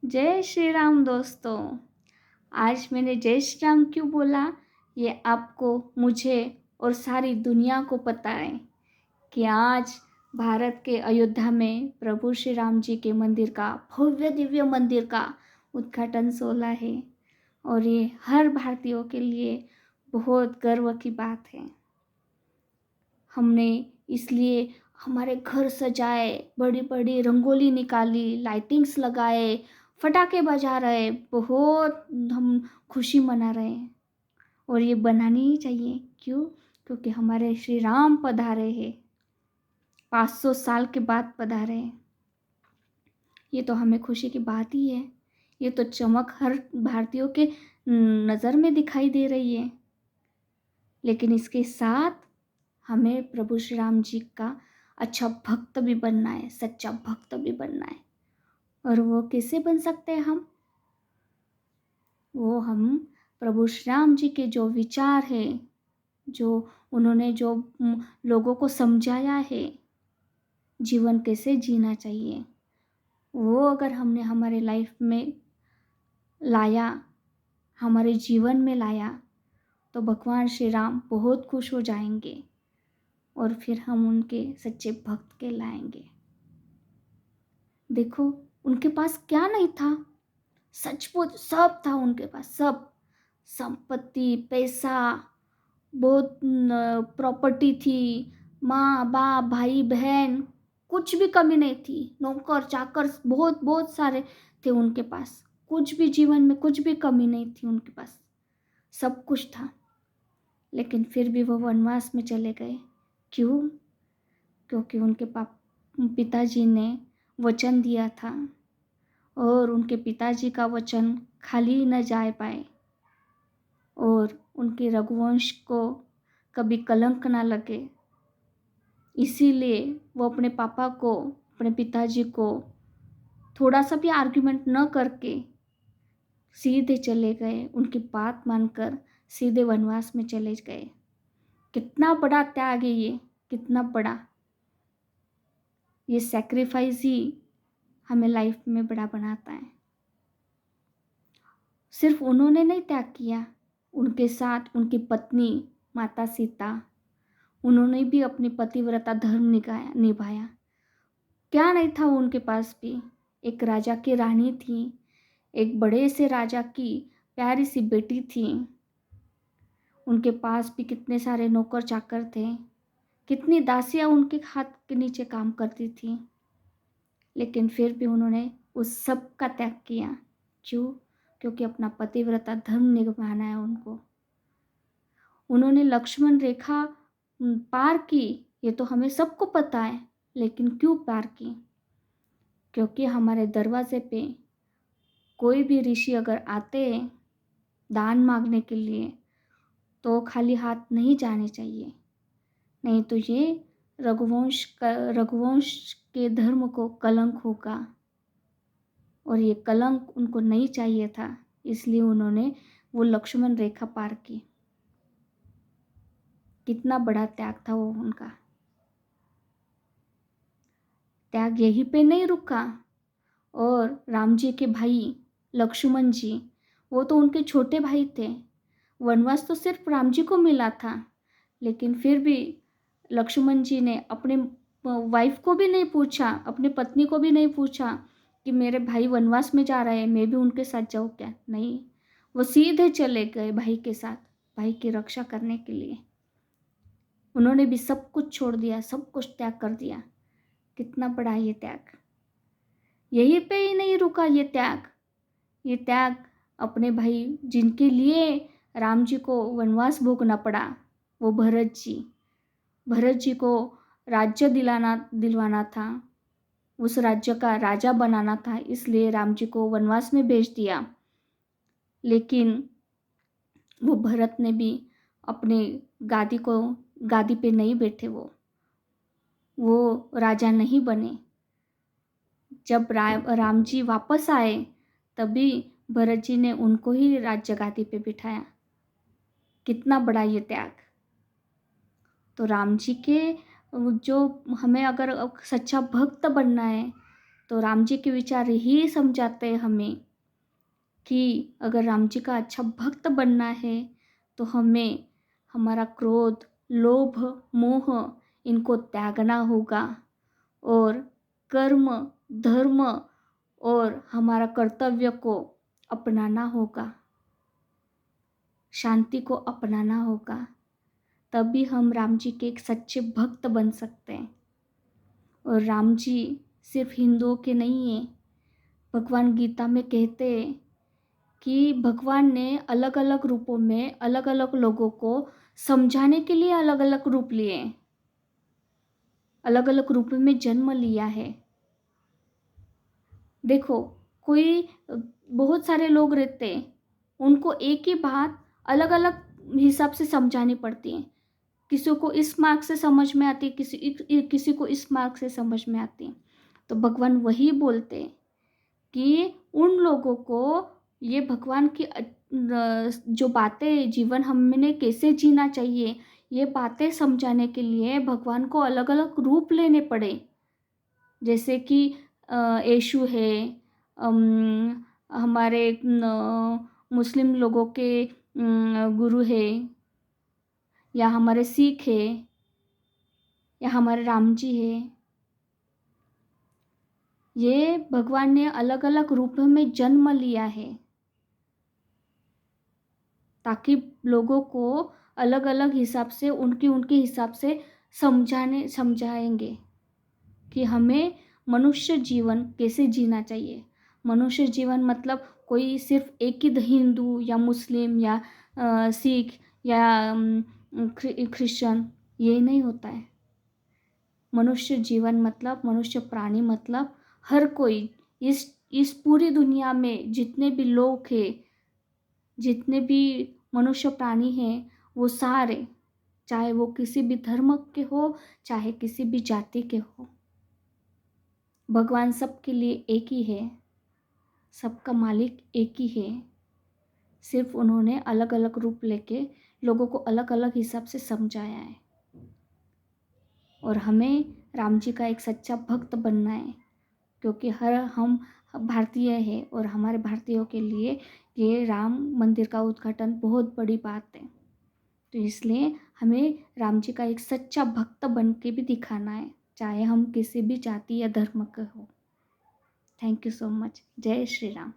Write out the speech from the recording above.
जय श्री राम दोस्तों। आज मैंने जय श्री राम क्यों बोला, ये आपको, मुझे और सारी दुनिया को पता है कि आज भारत के अयोध्या में प्रभु श्री राम जी के मंदिर का, भव्य दिव्य मंदिर का उद्घाटन सोला है। और ये हर भारतीयों के लिए बहुत गर्व की बात है। हमने इसलिए हमारे घर सजाए, बड़ी बड़ी रंगोली निकाली, लाइटिंग्स लगाए, फटाके बजा रहे, बहुत हम खुशी मना रहे हैं। और ये बनानी ही चाहिए। क्यों? क्योंकि हमारे श्री राम पधारे हैं, 500 साल के बाद पधारे हैं। ये तो हमें खुशी की बात ही है। ये तो चमक हर भारतीयों के नज़र में दिखाई दे रही है। लेकिन इसके साथ हमें प्रभु श्री राम जी का अच्छा भक्त भी बनना है, सच्चा भक्त भी बनना है। और वो कैसे बन सकते हैं हम? वो हम प्रभु श्री राम जी के जो विचार है, जो उन्होंने जो लोगों को समझाया है, जीवन कैसे जीना चाहिए, वो अगर हमने हमारे लाइफ में लाया, हमारे जीवन में लाया, तो भगवान श्री राम बहुत खुश हो जाएंगे और फिर हम उनके सच्चे भक्त कहलाएंगे। देखो, उनके पास क्या नहीं था? सचमुच सब था उनके पास, सब संपत्ति, पैसा, बहुत प्रॉपर्टी थी, माँ बाप, भाई बहन, कुछ भी कमी नहीं थी। नौकर चाकर बहुत बहुत सारे थे उनके पास। कुछ भी जीवन में कुछ भी कमी नहीं थी उनके पास, सब कुछ था। लेकिन फिर भी वो वनवास में चले गए। क्यों? क्योंकि उनके पिताजी ने वचन दिया था और उनके पिताजी का वचन खाली न जा पाए और उनके रघुवंश को कभी कलंक ना लगे। इसीलिए वो अपने पापा को, अपने पिताजी को थोड़ा सा भी आर्ग्यूमेंट न करके सीधे चले गए। उनकी बात मानकर सीधे वनवास में चले गए। कितना बड़ा त्याग है ये, कितना बड़ा! ये सैक्रिफाइस ही हमें लाइफ में बड़ा बनाता है। सिर्फ उन्होंने नहीं त्याग किया, उनके साथ उनकी पत्नी माता सीता, उन्होंने भी अपनी पतिव्रता धर्म निभाया। क्या नहीं था उनके पास भी? एक राजा की रानी थी, एक बड़े से राजा की प्यारी सी बेटी थी। उनके पास भी कितने सारे नौकर चाकर थे, कितनी दासियां उनके हाथ के नीचे काम करती थी। लेकिन फिर भी उन्होंने उस सब का त्याग किया। क्यों? क्योंकि अपना पतिव्रता धर्म निभाना है उनको। उन्होंने लक्ष्मण रेखा पार की, ये तो हमें सबको पता है। लेकिन क्यों पार की? क्योंकि हमारे दरवाजे पे कोई भी ऋषि अगर आते हैं दान मांगने के लिए, तो खाली हाथ नहीं जाने चाहिए। नहीं तो ये रघुवंश के धर्म को कलंक होगा और ये कलंक उनको नहीं चाहिए था। इसलिए उन्होंने वो लक्ष्मण रेखा पार की। कितना बड़ा त्याग था वो उनका। त्याग यहीं पे नहीं रुका। और राम जी के भाई लक्ष्मण जी, वो तो उनके छोटे भाई थे। वनवास तो सिर्फ राम जी को मिला था, लेकिन फिर भी लक्ष्मण जी ने अपने वाइफ को भी नहीं पूछा, अपनी पत्नी को भी नहीं पूछा कि मेरे भाई वनवास में जा रहे हैं, मैं भी उनके साथ जाऊँ क्या? नहीं, वो सीधे चले गए भाई के साथ, भाई की रक्षा करने के लिए। उन्होंने भी सब कुछ छोड़ दिया, सब कुछ त्याग कर दिया। कितना बड़ा ये त्याग! यहीं पे ही नहीं रुका ये त्याग। ये त्याग अपने भाई, जिनके लिए राम जी को वनवास भोगना पड़ा, वो भरत जी को राज्य दिलवाना था, उस राज्य का राजा बनाना था, इसलिए राम जी को वनवास में भेज दिया। लेकिन वो भरत ने भी अपने गादी पे नहीं बैठे। वो राजा नहीं बने। जब राम जी वापस आए, तभी भरत जी ने उनको ही राज्य गादी पे बिठाया। कितना बड़ा ये त्याग! तो राम जी के जो, हमें अगर सच्चा भक्त बनना है, तो राम जी के विचार यही समझाते हैं हमें कि अगर राम जी का अच्छा भक्त बनना है तो हमें हमारा क्रोध, लोभ, मोह इनको त्यागना होगा और कर्म, धर्म और हमारा कर्तव्य को अपनाना होगा, शांति को अपनाना होगा। तभी हम राम जी के एक सच्चे भक्त बन सकते हैं। और राम जी सिर्फ हिंदुओं के नहीं हैं। भगवान गीता में कहते हैं कि भगवान ने अलग अलग रूपों में अलग अलग लोगों को समझाने के लिए अलग अलग रूप लिए हैं, अलग अलग रूप में जन्म लिया है। देखो, कोई बहुत सारे लोग रहते हैं, उनको एक ही बात अलग अलग हिसाब से समझानी पड़ती है। किसी को इस मार्ग से समझ में आती है, किसी को इस मार्ग से समझ में आती है। तो भगवान वही बोलते हैं कि उन लोगों को ये भगवान की जो बातें, जीवन हमने कैसे जीना चाहिए, ये बातें समझाने के लिए भगवान को अलग अलग रूप लेने पड़े। जैसे कि यीशु है, हमारे मुस्लिम लोगों के गुरु है, या हमारे सिख है, या हमारे राम जी है। ये भगवान ने अलग अलग रूपों में जन्म लिया है ताकि लोगों को अलग अलग हिसाब से उनके हिसाब से समझाएंगे कि हमें मनुष्य जीवन कैसे जीना चाहिए। मनुष्य जीवन मतलब कोई सिर्फ एक ही हिंदू या मुस्लिम या सिख या क्रिश्चियन, ये नहीं होता है। मनुष्य जीवन मतलब, मनुष्य प्राणी मतलब हर कोई, इस पूरी दुनिया में जितने भी लोग हैं, जितने भी मनुष्य प्राणी हैं, वो सारे, चाहे वो किसी भी धर्म के हो, चाहे किसी भी जाति के हो, भगवान सबके लिए एक ही है, सबका मालिक एक ही है। सिर्फ उन्होंने अलग अलग रूप लेके लोगों को अलग अलग हिसाब से समझाया है। और हमें राम जी का एक सच्चा भक्त बनना है, क्योंकि हम भारतीय हैं और हमारे भारतीयों के लिए ये राम मंदिर का उद्घाटन बहुत बड़ी बात है। तो इसलिए हमें राम जी का एक सच्चा भक्त बन के भी दिखाना है, चाहे हम किसी भी जाति या धर्म के हो। Thank you so much. जय श्री राम।